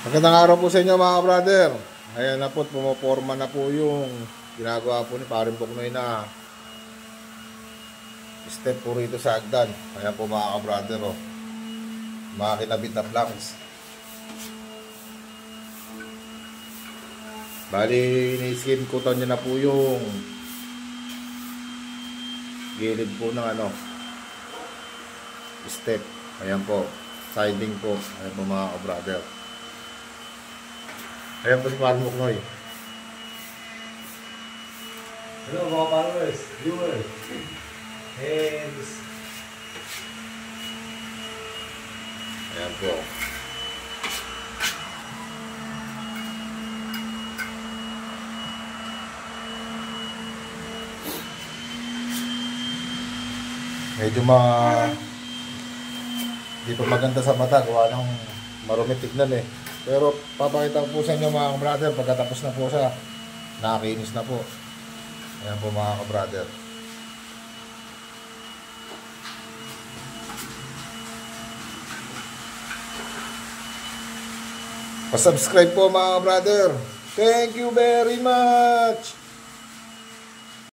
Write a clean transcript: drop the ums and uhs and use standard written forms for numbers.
Magandang araw po sa inyo mga brother. Ayan na po, pumoporma na po yung ginagawa po ni Paring Buknoy na step po rito sa hagdan. Ayan po mga brother, oh. Mga kinabit na planks. Bali, ni-skin coatan niya na po yung gilid po ng step. Ayan po, siding po. Ayan po mga brother. Ayan po si Paring Buknoy. Hello mga followers, viewers, and Ayan po. Medyo di pa maganda sa mata, gawa ng marumi tignan eh. Pero papakita ko po sa inyo mga brother, pagkatapos na po siya, nakakinis na po. Ayan po mga ka-brother. Pa-subscribe po mga brother. Thank you very much.